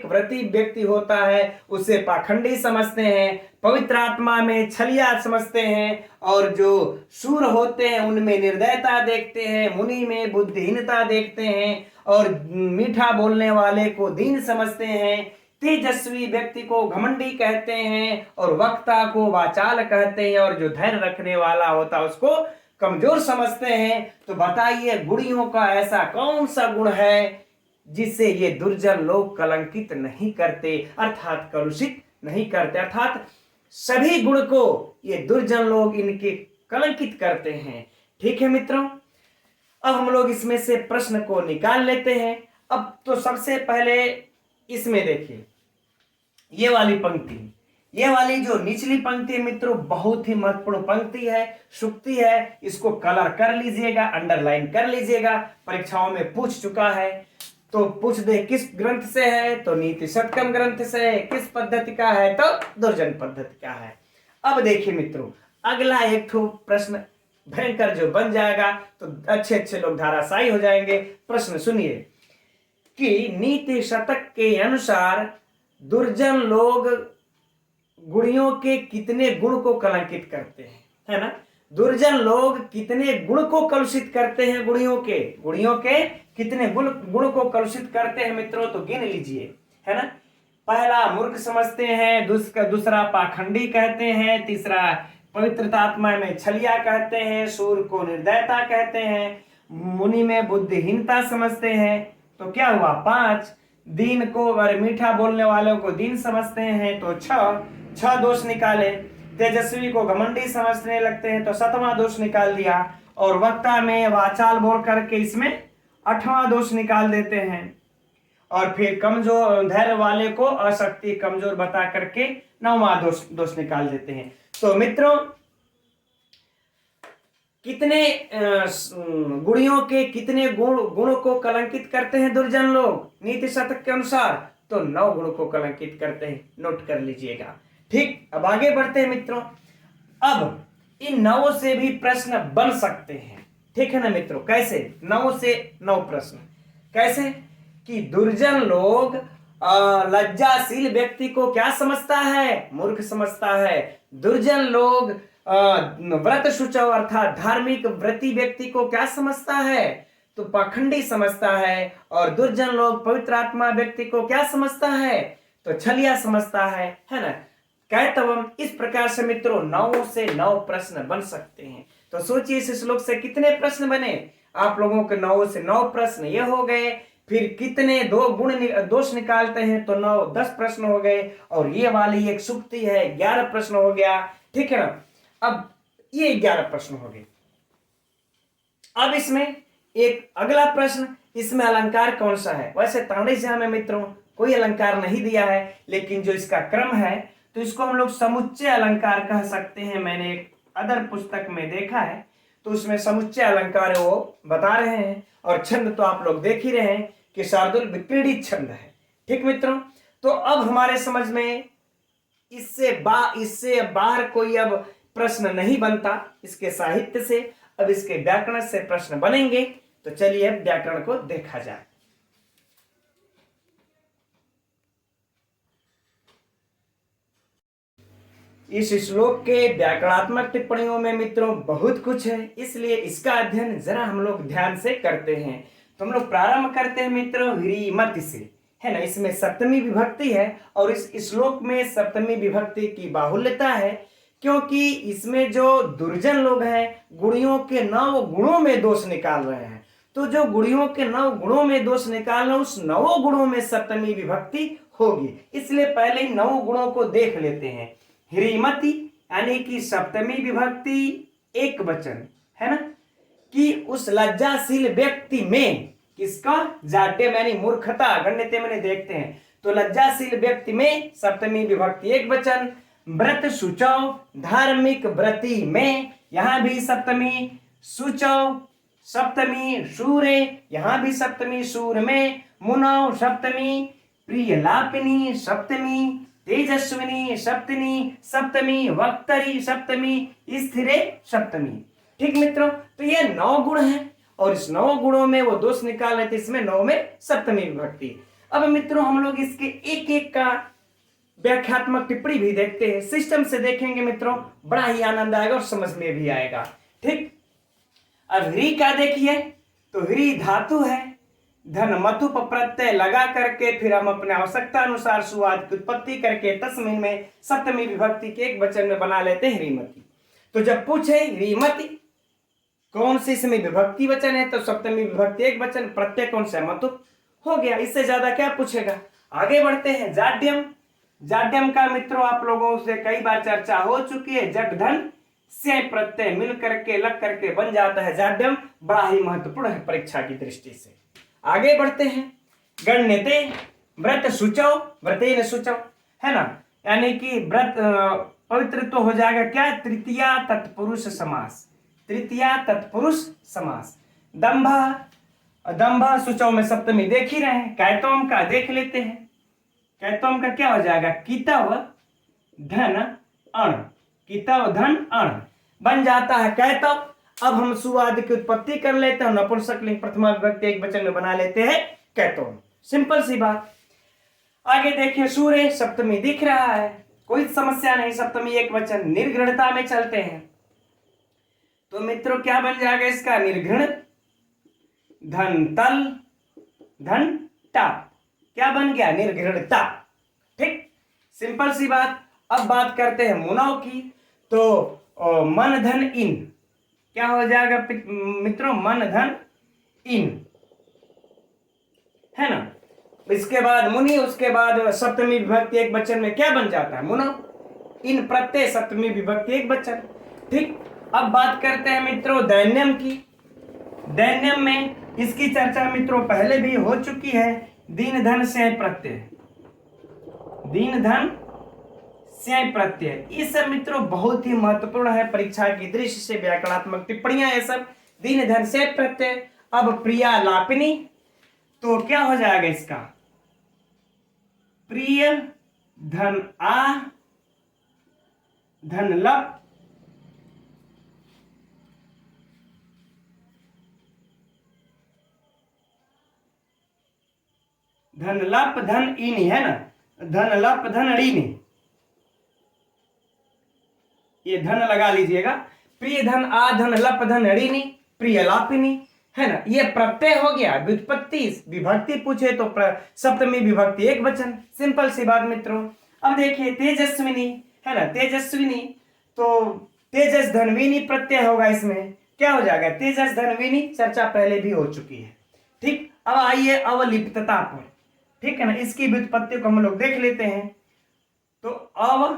व्रती व्यक्ति होता है उसे पाखंडी समझते हैं, पवित्र आत्मा में छलिया समझते हैं, और जो शूर होते हैं उनमें निर्दयता देखते हैं, मुनि में बुद्धिहीनता देखते हैं, और मीठा बोलने वाले को दीन समझते हैं, तेजस्वी व्यक्ति को घमंडी कहते हैं, और वक्ता को वाचाल कहते हैं, और जो धैर्य रखने वाला होता है उसको कमजोर समझते हैं। तो बताइए गुणियों का ऐसा कौन सा गुण है जिससे ये दुर्जन लोग कलंकित नहीं करते, अर्थात कलुषित नहीं करते, अर्थात सभी गुण को ये दुर्जन लोग इनके कलंकित करते हैं। ठीक है मित्रों, अब हम लोग इसमें से प्रश्न को निकाल लेते हैं। अब तो सबसे पहले इसमें देखिए ये वाली पंक्ति, ये वाली जो निचली पंक्ति है मित्रों बहुत ही महत्वपूर्ण पंक्ति है, सूक्ति है, इसको कलर कर लीजिएगा, अंडरलाइन कर लीजिएगा, परीक्षाओं में पूछ चुका है। तो पूछ दे किस ग्रंथ से है, तो नीति शतकम ग्रंथ से है, किस पद्धति का है, तो दुर्जन पद्धति का है। अब देखिए मित्रों अगला एक ठो प्रश्न भयंकर जो बन जाएगा तो अच्छे लोग धाराशायी हो जाएंगे। प्रश्न सुनिए कि नीति शतक के अनुसार दुर्जन लोग गुणियों के कितने गुण को कलंकित करते हैं, है ना। दुर्जन लोग कितने गुण को कलुषित करते हैं, गुणियों के कितने गुण को कलुषित करते हैं मित्रों, तो गिन लीजिए, है ना। पहला मूर्ख समझते हैं, दूसरा पाखंडी कहते हैं, तीसरा पवित्रतात्मा में छलिया कहते हैं, सूर को निर्दयता कहते हैं, मुनि में बुद्धिहीनता समझते हैं, तो क्या हुआ 5, दीन को और मीठा बोलने वालों को दीन समझते हैं, तो 6 दोष निकाले, तेजस्वी को घमंडी समझने लगते हैं तो 7वां दोष निकाल दिया, और वक्ता में वाचाल बोल करके इसमें 8वां दोष निकाल देते हैं, और फिर कमजोर धैर्य वाले को अशक्ति कमजोर बता करके 9वां दोष निकाल देते हैं। तो मित्रों कितने गुणियों के कितने गुणों को कलंकित करते हैं दुर्जन लोग नीति शतक के अनुसार, तो 9 गुण को कलंकित करते हैं, नोट कर लीजिएगा। ठीक, अब आगे बढ़ते हैं मित्रों। अब इन 9 से भी प्रश्न बन सकते हैं, ठीक है ना मित्रों। कैसे 9 से 9 प्रश्न कैसे कि दुर्जन लोग लज्जाशील व्यक्ति को क्या समझता है, मूर्ख समझता है। दुर्जन लोग व्रत शुचौ अर्थात धार्मिक व्रती व्यक्ति को क्या समझता है, तो पाखंडी समझता है। और दुर्जन लोग पवित्र आत्मा व्यक्ति को क्या समझता है, तो छलिया समझता है ना। कैतवम इस प्रकार से मित्रों 9 से 9 प्रश्न बन सकते हैं। तो सोचिए इस श्लोक से कितने प्रश्न बने आप लोगों के, 9 से 9 प्रश्न ये हो गए। फिर कितने दोष निकालते हैं, तो 9 10 प्रश्न हो गए, और ये वाली एक सूक्ति है 11 प्रश्न हो गया, ठीक है ना। अब ये 11 प्रश्न हो गए। अब इसमें एक अगला प्रश्न, इसमें अलंकार कौन सा है। वैसे तांडीश्याम में मित्रों कोई अलंकार नहीं दिया है, लेकिन जो इसका क्रम है तो इसको हम लोग समुच्चय अलंकार कह सकते हैं। मैंने एक अदर पुस्तक में देखा है, तो उसमें समुच्चय अलंकार वो बता रहे हैं। और छंद तो आप लोग देख ही रहे हैं कि शार्दुल विक्रीडित छंद है, ठीक मित्रों। तो अब हमारे समझ में इससे बाहर कोई अब प्रश्न नहीं बनता इसके साहित्य से। अब इसके व्याकरण से प्रश्न बनेंगे, तो चलिए अब व्याकरण को देखा जाए। इस श्लोक के व्याकरणात्मक टिप्पणियों में मित्रों बहुत कुछ है, इसलिए इसका अध्ययन जरा हम लोग ध्यान से करते हैं। तो हम लोग प्रारंभ करते हैं मित्रों ह्रीमति से, है ना। इसमें सप्तमी विभक्ति है, और इस श्लोक में सप्तमी विभक्ति की बाहुल्यता है, क्योंकि इसमें जो दुर्जन लोग हैं गुणियों के 9 गुणों में दोष निकाल रहे हैं। तो जो गुणियों के 9 गुणों में दोष निकाल रहे हैं, उस 9 गुणों में सप्तमी विभक्ति होगी। इसलिए पहले 9 गुणों को देख लेते हैं। ह्रीमति यानी कि सप्तमी विभक्ति एक वचन, है ना, कि उस लज्जाशील व्यक्ति में, किसका, जाड्य यानी मूर्खता गण्यते में देखते हैं, तो लज्जाशील व्यक्ति में सप्तमी विभक्ति एक वचन। व्रत शुचौ धार्मिक व्रति में, यहां भी सप्तमी। शुचौ सप्तमी। शूरे यहां भी सप्तमी, शूर में। मुनौ सप्तमी। प्रियलापिनी सप्तमी। तेजस्विनी सप्तमी सप्तमी, वक्तरी सप्तमी, स्थिरे सप्तमी। ठीक मित्रों, तो ये 9 गुण हैं और इस 9 गुणों में वो दोष निकाल रहे थे, इसमें 9 में सप्तमी विभक्ति। अब मित्रों हम लोग इसके एक एक का व्याख्यात्मक टिप्पणी भी देखते हैं, सिस्टम से देखेंगे मित्रों, बड़ा ही आनंद आएगा और समझ में भी आएगा। ठीक, अब ह्री का देखिए, तो ह्री धातु है, धन मतु पर प्रत्यय लगा करके फिर हम अपने आवश्यकता अनुसार सुवाद की उत्पत्ति करके तस्मिन में सप्तमी विभक्ति के एक वचन में बना लेते हैं ह्रीमती। तो जब पूछे ह्रीमती कौन सी इसमें विभक्ति वचन है, तो सप्तमी विभक्ति एक वचन, प्रत्यय कौन सा मतु, हो गया। इससे ज्यादा क्या पूछेगा। आगे बढ़ते हैं जाड्यम। जाड्यम का मित्रों आप लोगों से कई बार चर्चा हो चुकी है, जट धन से प्रत्यय मिल करके लग करके बन जाता है जाड्यम, बड़ा ही महत्वपूर्ण है परीक्षा की दृष्टि से। आगे बढ़ते हैं गण्यते व्रत शुचौ, व्रतेन शुचौ, है ना, यानी कि व्रत पवित्र तो हो जाएगा क्या, तृतीया तत्पुरुष समास, तृतीया तत्पुरुष समास। दंभ, दंभ शुचौ में सप्तमी देख ही रहे हैं। कैतोम का देख लेते हैं, कैतोम का क्या हो जाएगा, कितव धन अण, कितव धन अण बन जाता है कैतव। अब हम सुवाद की उत्पत्ति कर लेते हैं, नपुंसकलिंग प्रथमा विभक्ति एक वचन में बना लेते हैं कैतोम, सिंपल सी बात। आगे देखिए सूर्य, सप्तमी दिख रहा है, कोई समस्या नहीं, सप्तमी एक वचन। निर्घृणता में चलते हैं, तो मित्रों क्या बन जाएगा इसका, निर्घृण धन तल धन टाप, क्या बन गया, निर्घृणता। ठीक, सिंपल सी बात। अब बात करते हैं मुनव की, तो मन धन इन, क्या हो जाएगा मित्रों, मन धन इन, है ना। इसके बाद मुनि, उसके बाद सप्तमी विभक्ति एक वचन में क्या बन जाता है, मुनव, इन प्रत्यय सप्तमी विभक्ति एक वचन। ठीक, अब बात करते हैं मित्रों दैन्यम की। दैन्यम में इसकी चर्चा मित्रों पहले भी हो चुकी है, दीन धन से प्रत्यय, दीन धन से प्रत्यय, ये सब मित्रों बहुत ही महत्वपूर्ण है परीक्षा की दृष्टि से, व्याकरणात्मक टिप्पणियां ये सब, दीन धन से प्रत्यय। अब प्रिया लापिनी, तो क्या हो जाएगा इसका, प्रिय धन आ धन लप, धन लप धन इनी, है ना, धन लप धन ऋणी, ये धन लगा लीजिएगा, प्रिय धन आ धन लप धन ऋणी, प्रिय लापिनी, है ना, ये प्रत्यय हो गया। व्युत्पत्ति विभक्ति पूछे तो सप्तमी विभक्ति एक वचन, सिंपल सी बात मित्रों। अब देखिए तेजस्विनी, है ना, तेजस्विनी, तो तेजस धनविनी प्रत्यय होगा, इसमें क्या हो जाएगा, तेजस धनविनी, चर्चा पहले भी हो चुकी है। ठीक, अब आइए अवलिप्तता पर, ठीक है ना, इसकी व्युत्पत्ति को हम लोग देख लेते हैं। तो अव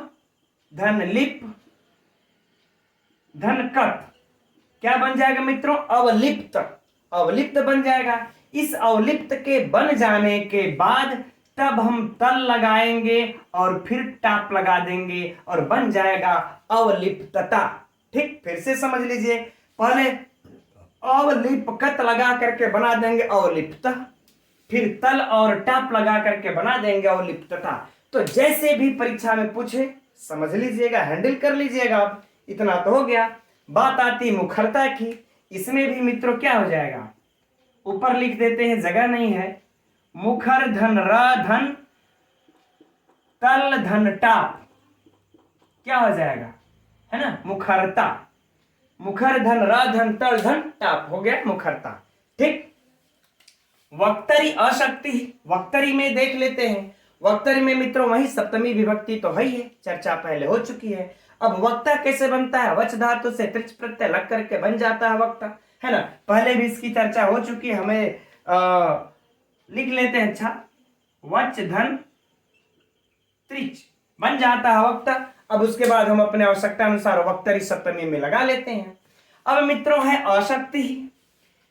धन लिप धन कट, क्या बन जाएगा मित्रों, अवलिप्त, अवलिप्त बन जाएगा। इस अवलिप्त के बन जाने के बाद तब हम तल लगाएंगे और फिर टाप लगा देंगे और बन जाएगा अवलिप्तता। ठीक, फिर से समझ लीजिए, पहले अवलिप्त लगा करके बना देंगे अवलिप्त, फिर तल और टाप लगा करके बना देंगे अवलिप्तता। तो जैसे भी परीक्षा में पूछे समझ लीजिएगा, हैंडल कर लीजिएगा। अब इतना तो हो गया। बात आती मुखरता की, इसमें भी मित्रों क्या हो जाएगा, ऊपर लिख देते हैं, जगह नहीं है, मुखर धन र धन तल धन टाप, क्या हो जाएगा, है ना, मुखरता, मुखर धन र धन तल धन टाप हो गया मुखरता। ठीक, वक्तरी अशक्ति, वक्तरी में देख लेते हैं। वक्तरी में मित्रों वही सप्तमी विभक्ति तो है ही है, चर्चा पहले हो चुकी है। अब वक्ता कैसे बनता है, वच धातु से त्रिच प्रत्यय लग करके बन जाता है वक्ता, है ना, पहले भी इसकी चर्चा हो चुकी है। हमें लिख लेते हैं, अच्छा, वच धन त्रिच बन जाता है वक्ता। अब उसके बाद हम अपने आवश्यकता अनुसार वक्तरी सप्तमी में लगा लेते हैं। अब मित्रों है अशक्ति ही,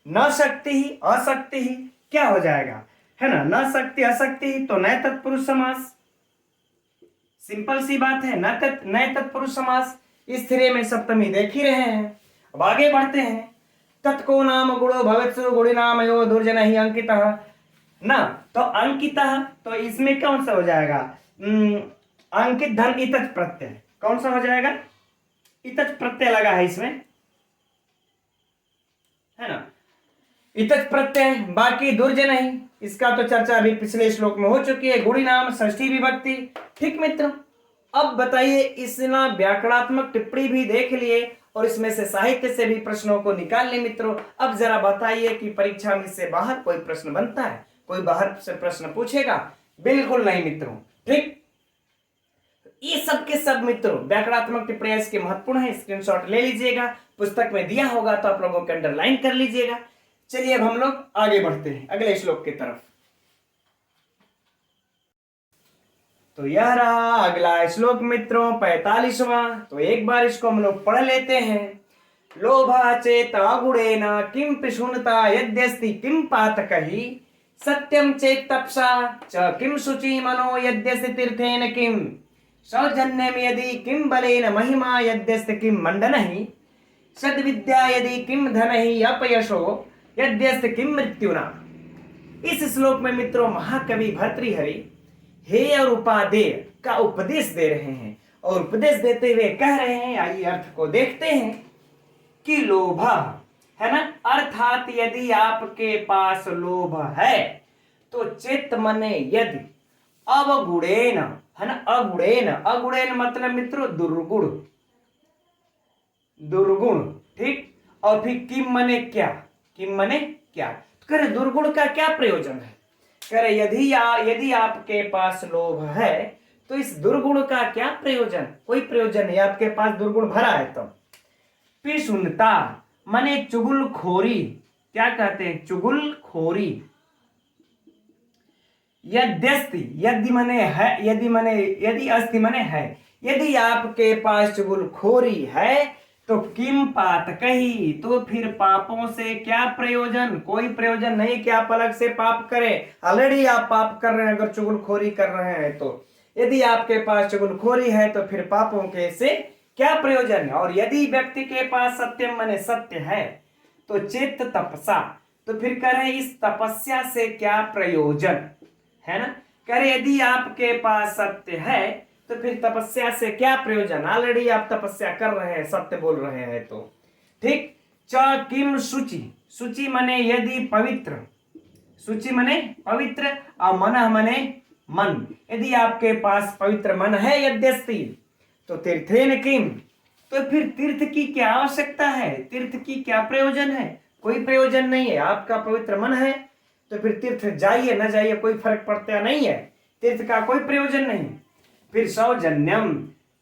न शक्ति ही, अशक्ति ही, क्या हो जाएगा, है ना, न शक्ति अशक्ति ही, तो नए तत्पुरुष समास, सिंपल सी बात है, नए तत्पुरुष समास। स्थिरे में सप्तमी देख ही रहे हैं। अब आगे बढ़ते हैं, तत्को नाम गुणो भवेत्सु गुणिनामयो दुर्जन ही अंकितः ना, तो अंकितः, तो इसमें कौन सा हो जाएगा, अंकित धन इतच प्रत्यय, कौन सा हो जाएगा? इतच प्रत्यय लगा है इसमें, है ना, इतच प्रत्यय। बाकी दुर्जय नहीं, इसका तो चर्चा अभी पिछले श्लोक में हो चुकी है। गुणी नाम षष्ठी विभक्ति। ठीक मित्रों, अब बताइए, इसना व्याकरणात्मक टिप्पणी भी देख लिए और इसमें से साहित्य से भी प्रश्नों को निकाल लिए मित्रों। अब जरा बताइए कि परीक्षा में से बाहर कोई प्रश्न बनता है? कोई बाहर से प्रश्न पूछेगा? बिल्कुल नहीं मित्रों। ठीक, ये सब के सब मित्रों व्याकरणात्मक टिप्पणियां इसके महत्वपूर्ण है, स्क्रीनशॉट ले लीजिएगा, पुस्तक में दिया होगा तो आप लोगों के अंडरलाइन कर लीजिएगा। चलिए अब हम लोग आगे बढ़ते हैं अगले श्लोक की तरफ। तो यह रहा अगला श्लोक मित्रों 45वां। तो एक बार इसको हम लोग पढ़ लेते हैं। लोभा चेता गुणेन किम पिशुनता यद्यस्ति किम पातकहि सत्यम चेत तपसा च किम शुचि मनो यद्यस्ति तीर्थेन किम सौजन्यम यदि किम बलेन महिमा यद्यस्ति किम मंडनहि सद्विद्या यदि किम धनहि अपयशो यद्यस्ति किम मृत्युना। इस श्लोक में मित्रों महाकवि भर्तृहरि हेय और उपादेय का उपदेश दे रहे हैं और उपदेश देते हुए कह रहे हैं, आइए अर्थ को देखते हैं कि लोभा है ना, अर्थात यदि आपके पास लोभ है तो चित्त मने यदि अवगुणेन, है ना, अगुणेन, अगुणेन मतलब मित्रों दुर्गुण, दुर्गुण। ठीक, और फिर किम मने क्या, किम मने क्या, तो करे दुर्गुण का क्या प्रयोजन है? करे यदि आपके पास लोभ है तो इस दुर्गुण का क्या प्रयोजन? कोई प्रयोजन नहीं, आपके पास दुर्गुण भरा है। तो पिशुनता मने चुगलखोरी, क्या कहते हैं? चुगलखोरी। यद्यस्ति, यदि मने है, यदि मने यदि अस्ति मने है, यदि आपके पास चुगलखोरी है तो किम पातकहि, तो फिर पापों से क्या प्रयोजन? कोई प्रयोजन नहीं कि आप अलग से पाप करें, ऑलरेडी आप पाप कर रहे हैं अगर चुगलखोरी कर रहे हैं तो। यदि आपके पास चुगलखोरी है तो फिर पापों के से क्या प्रयोजन है? और यदि व्यक्ति के पास सत्यम मने सत्य है तो चित्त तपसा, तो फिर कह रहे इस तपस्या से क्या प्रयोजन, है ना। कह रहे यदि आपके पास सत्य है तो फिर तपस्या से क्या प्रयोजन? ऑलरेडी आप तपस्या कर रहे हैं, सत्य बोल रहे हैं तो। ठीक, च किम शुचि, शुचि मने यदि पवित्र, शुचि मने पवित्र और मन मने मन, यदि आपके पास पवित्र मन है यद्यस्ति तो तीर्थेन किम, तो फिर तीर्थ की क्या आवश्यकता है? तीर्थ की क्या प्रयोजन है? कोई प्रयोजन नहीं है। आपका पवित्र मन है तो फिर तीर्थ जाइए न जाइए कोई फर्क पड़ता नहीं है, तीर्थ का कोई प्रयोजन नहीं। फिर सौजन्यम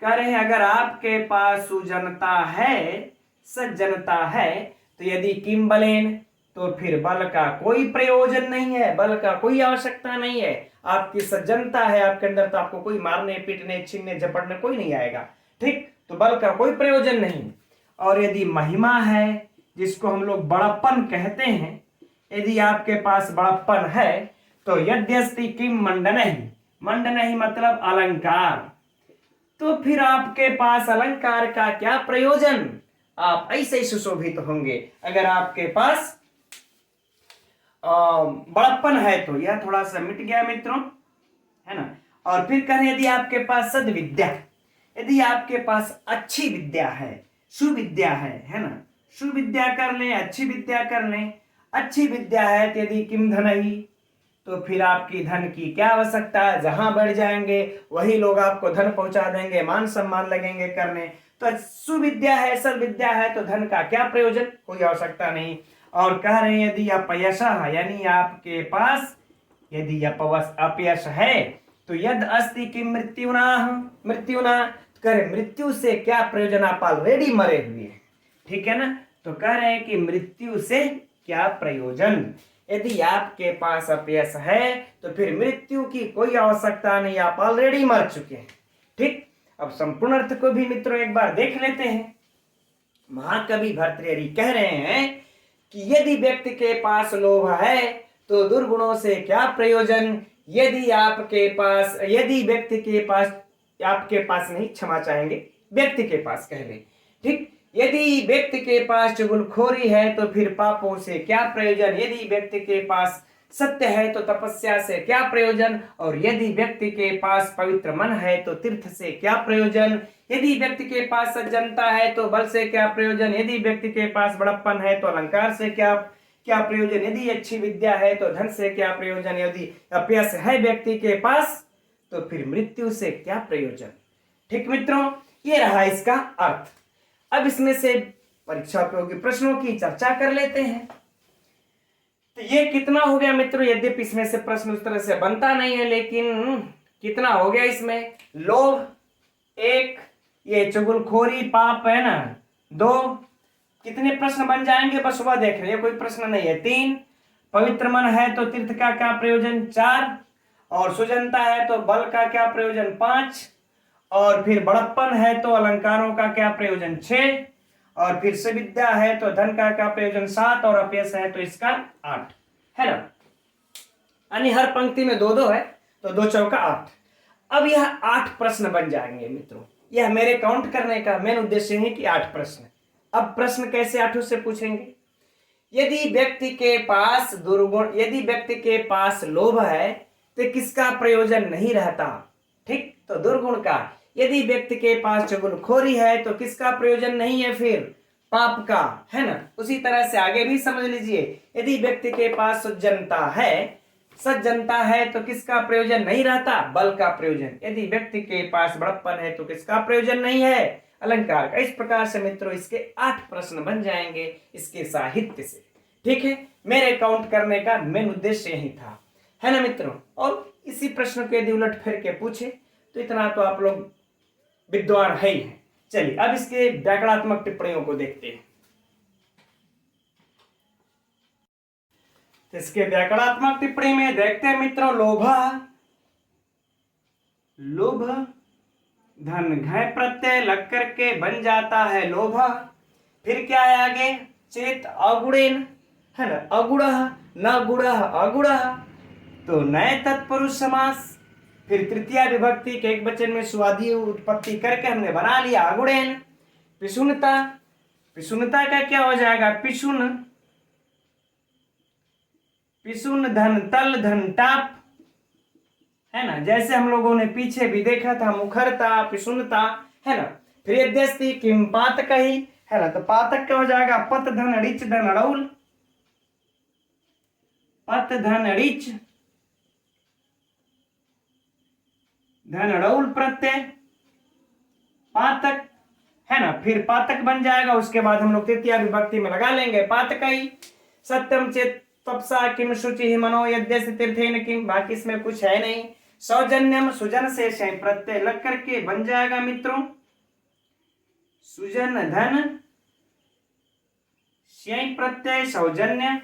कह रहे हैं अगर आपके पास सुजनता है, सज्जनता है तो यदि किम बलेन, तो फिर बल का कोई प्रयोजन नहीं है, बल का कोई आवश्यकता नहीं है। आपकी सज्जनता है आपके अंदर तो आपको कोई मारने पीटने छीनने झपटने कोई नहीं आएगा। ठीक, तो बल का कोई प्रयोजन नहीं। और यदि महिमा है जिसको हम लोग बड़प्पन कहते हैं, यदि आपके पास बड़प्पन है तो यद्यस्ति किम मंडनहि, मंडनहि मतलब अलंकार, तो फिर आपके पास अलंकार का क्या प्रयोजन? आप ऐसे ही सुशोभित होंगे अगर आपके पास बड़प्पन है तो। यह थोड़ा सा मिट गया मित्रों, है ना। और फिर कहें यदि आपके पास सद्विद्या, यदि आपके पास अच्छी विद्या है, सुविद्या है ना, सुविद्या कर लें, अच्छी विद्या कर लें। अच्छी विद्या है तो यदि किम धनहि, तो फिर आपकी धन की क्या आवश्यकता है? जहां बढ़ जाएंगे वही लोग आपको धन पहुंचा देंगे, मान सम्मान लगेंगे करने। तो सुविद्या है, सद्विद्या है तो धन का क्या प्रयोजन? कोई आवश्यकता नहीं। और कह रहे हैं यदि अपयश, यानी आपके पास यदि अपयश है तो यद अस्ति कि मृत्युना, मृत्युना करे मृत्यु से क्या प्रयोजन? आप ऑलरेडी मरे हुए हैं, ठीक है ना। तो कह रहे हैं कि मृत्यु से क्या प्रयोजन? यदि आपके पास अपयश है तो फिर मृत्यु की कोई आवश्यकता नहीं, आप ऑलरेडी मर चुके हैं। ठीक, अब संपूर्ण अर्थ को भी मित्रों एक बार देख लेते हैं। महाकवि भर्तृहरि कह रहे हैं कि यदि व्यक्ति के पास लोभ है तो दुर्गुणों से क्या प्रयोजन? यदि आपके पास, यदि व्यक्ति के पास, आपके पास नहीं, क्षमा चाहेंगे, व्यक्ति के पास कह ले। ठीक, यदि व्यक्ति के पास चुगलखोरी है तो फिर पापों से क्या प्रयोजन? यदि व्यक्ति के पास सत्य है तो तपस्या से क्या प्रयोजन, और यदि व्यक्ति के पास पवित्र मन है तो तीर्थ से क्या प्रयोजन, यदि व्यक्ति के पास सज्जनता है तो बल से क्या प्रयोजन, यदि व्यक्ति के पास बड़प्पन है तो अलंकार से क्या क्या प्रयोजन, यदि अच्छी विद्या है तो धन से क्या प्रयोजन, यदि अपयश है व्यक्ति के पास तो फिर मृत्यु से क्या प्रयोजन। ठीक मित्रों, ये रहा इसका अर्थ। अब इसमें से परीक्षा उपयोगी प्रश्नों की चर्चा कर लेते हैं। तो ये कितना हो गया मित्रों, यद्यपि इसमें से प्रश्न उस तरह से बनता नहीं है, लेकिन कितना हो गया इसमें, लोभ 1, ये चुगलखोरी पाप है ना 2, कितने प्रश्न बन जाएंगे बस वह देख रहे हैं, कोई प्रश्न नहीं है 3, पवित्र मन है तो तीर्थ का क्या प्रयोजन 4, और सुजनता है तो बल का क्या प्रयोजन 5, और फिर बड़प्पन है तो अलंकारों का क्या प्रयोजन 6, और फिर से विद्या है तो धन का क्या प्रयोजन 7, और अपयश है तो इसका 8 है ना। यानी हर पंक्ति में 2-2 है तो 2 चौका 8। अब यह 8 प्रश्न बन जाएंगे मित्रों। यह मेरे काउंट करने का मेन उद्देश्य है कि 8 प्रश्न। अब प्रश्न कैसे 8 से पूछेंगे, यदि व्यक्ति के पास दुर्गुण, यदि व्यक्ति के पास लोभ है तो किसका प्रयोजन नहीं रहता, ठीक, तो दुर्गुण का। यदि व्यक्ति के पास चुगलखोरी है तो किसका प्रयोजन नहीं है, फिर पाप का, है ना। उसी तरह से आगे भी समझ लीजिए, यदि व्यक्ति के पास सज्जनता है तो किसका प्रयोजन नहीं रहता, बल का प्रयोजन। यदि व्यक्ति के पास बड़प्पन है तो किसका प्रयोजन नहीं है, अलंकार का। इस प्रकार से मित्रों इसके 8 प्रश्न बन जाएंगे इसके साहित्य से। ठीक है, मेरे काउंट करने का मेन उद्देश्य यही था, है ना मित्रों। और इसी प्रश्न को यदि उलट फिर के पूछे तो इतना तो आप लोग विद्वान है ही हैं। चलिए अब इसके व्याकरणात्मक टिप्पणियों को देखते हैं। तो इसके व्याकरणात्मक टिप्पणी में देखते हैं मित्रों, लोभ धन घय प्रत्यय लग करके बन जाता है लोभा। फिर क्या है आगे, चेत अगुणेन, है ना, अगुण न गुण अगुण, तो नए तत्पुरुष समास। फिर तृतीय विभक्ति के एक वचन में सुआदी उत्पत्ति करके हमने बना लिया अगुणेन। पिशुनता, पिशुनता का क्या हो जाएगा, पिशुन, पिशुन धन तल धन टाप, है ना, जैसे हम लोगों ने पीछे भी देखा था, मुखरता पिशुनता, है ना। फिर यद्यस्ति किम पातक ही, है ना, तो पातक क्या हो जाएगा, पत धन ऋच धन अड़ौल, पत धन ऋच धन अड़ौल प्रत्यय पातक, है ना। फिर पातक बन जाएगा, उसके बाद हम लोग तृतीय विभक्ति में लगा लेंगे पातक ही। सत्यम चेत तपसा किम शुचि मनो यद्यस्य तीर्थेन किम, बाकी इसमें कुछ है नहीं। सौजन्यम, सुजन से शय प्रत्यय लग करके बन जाएगा मित्रों सुजन धन शय प्रत्यय सौजन्य,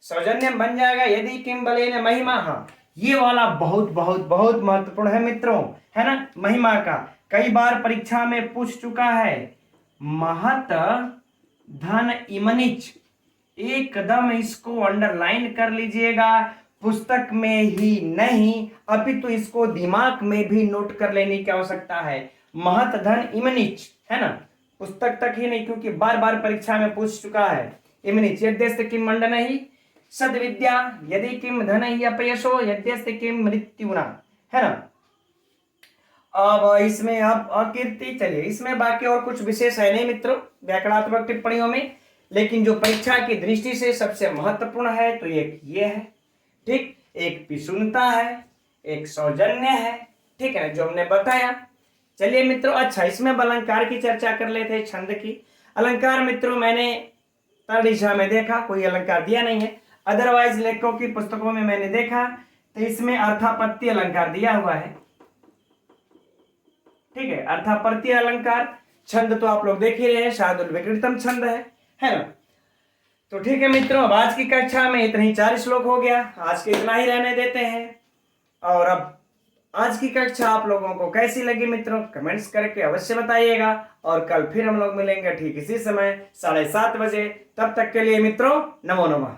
सौजन्यम बन जाएगा यदि किम बलेन महिमा। हाँ, ये वाला बहुत बहुत बहुत महत्वपूर्ण है मित्रों, है ना, महिमा का। कई बार परीक्षा में पूछ चुका है। महत धन इमनिच, एकदम इसको अंडरलाइन कर लीजिएगा, पुस्तक में ही नहीं अपितु तो इसको दिमाग में भी नोट कर लेने की आवश्यकता है। महत धन इमनिच, है ना, पुस्तक तक ही नहीं, क्योंकि बार बार परीक्षा में पूछ चुका है। इमनिच यद्यस्ते किम मंडन ही सद्विद्या यदि किम धन ही अपयशो यद्यस्ते किम मृत्युना, है ना। अब इसमें अब अकीर्ति, चलिए इसमें बाकी और कुछ विशेष है नहीं मित्रों व्याकरणात्मक टिप्पणियों में, लेकिन जो परीक्षा की दृष्टि से सबसे महत्वपूर्ण है तो एक ये है, ठीक, एक पिशुनता है, एक सौजन्य है, ठीक है, जो हमने बताया। चलिए मित्रों, अच्छा इसमें अलंकार की चर्चा कर लेते हैं, छंद की। अलंकार मित्रों मैंने थर्ड दिशा में देखा, कोई अलंकार दिया नहीं है, अदरवाइज लेखकों की पुस्तकों में मैंने देखा तो इसमें अर्थापत्ति अलंकार दिया हुआ है, ठीक है, अर्थापत्ति अलंकार। छंद तो आप लोग देख ही रहे हैं, शार्दुल विकृतम छंद है ना। तो ठीक है मित्रों, अब आज की कक्षा में इतना ही, 4 श्लोक हो गया, आज के इतना ही रहने देते हैं। और अब आज की कक्षा आप लोगों को कैसी लगी मित्रों, कमेंट्स करके अवश्य बताइएगा। और कल फिर हम लोग मिलेंगे ठीक इसी समय 7:30 बजे। तब तक के लिए मित्रों नमो नमः।